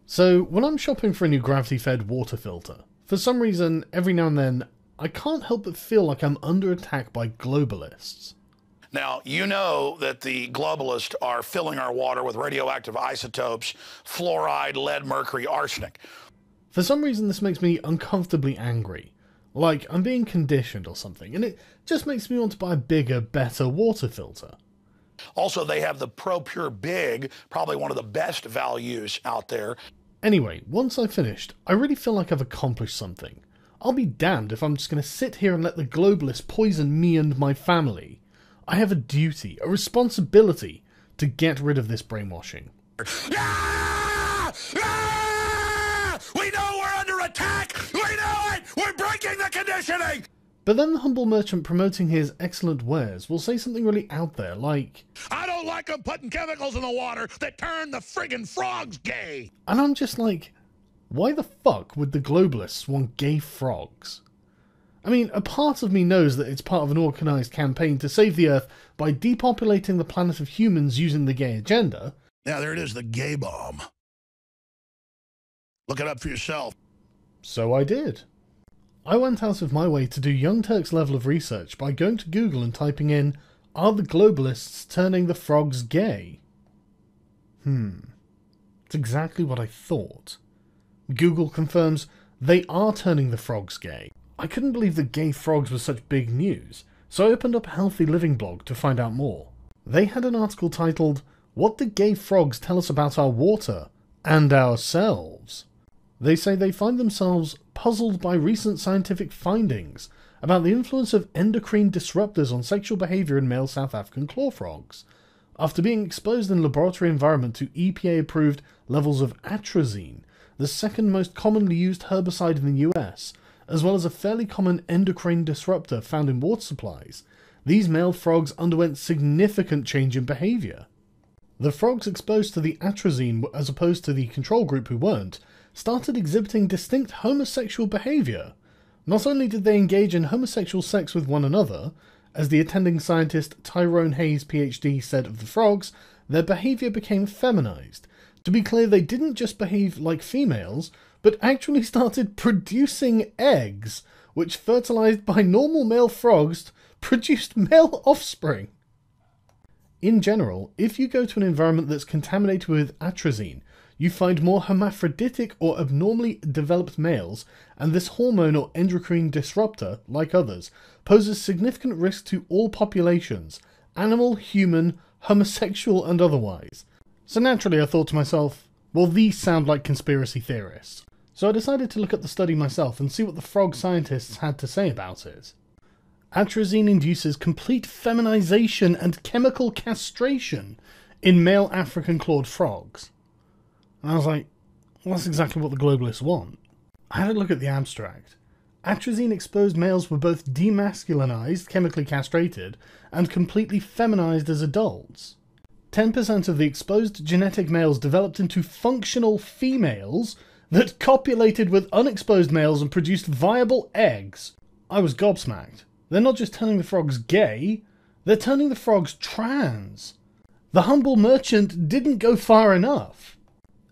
So, when I'm shopping for a new gravity-fed water filter, for some reason, every now and then, I can't help but feel like I'm under attack by globalists. Now, you know that the globalists are filling our water with radioactive isotopes, fluoride, lead, mercury, arsenic. For some reason, this makes me uncomfortably angry. Like I'm being conditioned or something, and it just makes me want to buy a bigger, better water filter. Also, they have the ProPure Big, probably one of the best values out there. Anyway, once I've finished, I really feel like I've accomplished something. I'll be damned if I'm just going to sit here and let the globalists poison me and my family. I have a duty, a responsibility, to get rid of this brainwashing. Ah! Ah! We know we're under attack! We know it! We're breaking the conditioning! But then the humble merchant promoting his excellent wares will say something really out there, like, I don't like them putting chemicals in the water that turn the friggin' frogs gay! And I'm just like, why the fuck would the globalists want gay frogs? I mean, a part of me knows that it's part of an organised campaign to save the Earth by depopulating the planet of humans using the gay agenda. Yeah, there it is, the gay bomb. Look it up for yourself. So I did. I went out of my way to do Young Turk's level of research by going to Google and typing in, "Are the globalists turning the frogs gay?" It's exactly what I thought. Google confirms they are turning the frogs gay. I couldn't believe that gay frogs was such big news, so I opened up a Healthy Living blog to find out more. They had an article titled, "What do gay frogs tell us about our water and ourselves?" They say they find themselves puzzled by recent scientific findings about the influence of endocrine disruptors on sexual behaviour in male South African claw frogs, after being exposed in a laboratory environment to EPA-approved levels of atrazine, the second most commonly used herbicide in the US, as well as a fairly common endocrine disruptor found in water supplies. These male frogs underwent significant change in behaviour. The frogs exposed to the atrazine, as opposed to the control group who weren't, started exhibiting distinct homosexual behaviour. Not only did they engage in homosexual sex with one another, as the attending scientist Tyrone Hayes PhD said of the frogs, their behaviour became feminised. To be clear, they didn't just behave like females, but actually started producing eggs, which, fertilised by normal male frogs, produced male offspring. In general, if you go to an environment that's contaminated with atrazine, you find more hermaphroditic or abnormally developed males, and this hormone or endocrine disruptor, like others, poses significant risk to all populations, animal, human, homosexual and otherwise. So naturally I thought to myself, well, these sound like conspiracy theorists. So I decided to look at the study myself and see what the frog scientists had to say about it. Atrazine induces complete feminization and chemical castration in male African clawed frogs. And I was like, well, that's exactly what the globalists want. I had a look at the abstract. Atrazine-exposed males were both demasculinized, chemically castrated, and completely feminized as adults. 10% of the exposed genetic males developed into functional females that copulated with unexposed males and produced viable eggs. I was gobsmacked. They're not just turning the frogs gay, they're turning the frogs trans. The humble merchant didn't go far enough.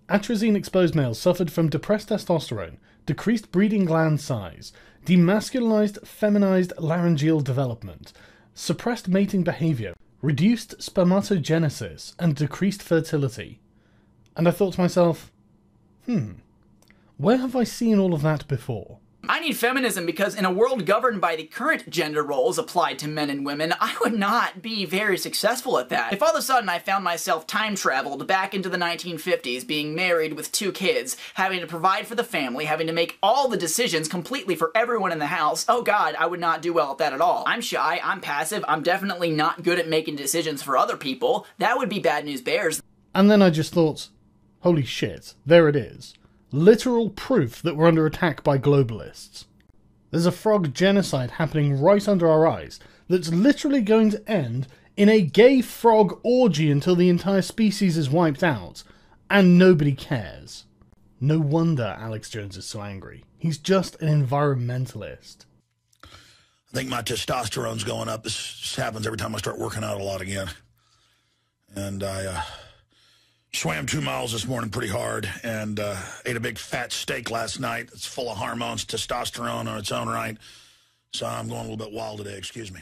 Atrazine-exposed males suffered from depressed testosterone, decreased breeding gland size, demasculinized feminized laryngeal development, suppressed mating behavior, reduced spermatogenesis, and decreased fertility. And I thought to myself, where have I seen all of that before? I need feminism because in a world governed by the current gender roles applied to men and women, I would not be very successful at that. If all of a sudden I found myself time-traveled back into the 1950s, being married with 2 kids, having to provide for the family, having to make all the decisions completely for everyone in the house, oh god, I would not do well at that at all. I'm shy, I'm passive, I'm definitely not good at making decisions for other people. That would be bad news bears. And then I just thought, holy shit, there it is. Literal proof that we're under attack by globalists. There's a frog genocide happening right under our eyes that's literally going to end in a gay frog orgy until the entire species is wiped out, and nobody cares. No wonder Alex Jones is so angry. He's just an environmentalist. I think my testosterone's going up. This happens every time I start working out a lot again. And Swam 2 miles this morning pretty hard and ate a big fat steak last night. It's full of hormones, testosterone on its own right. So I'm going a little bit wild today, excuse me.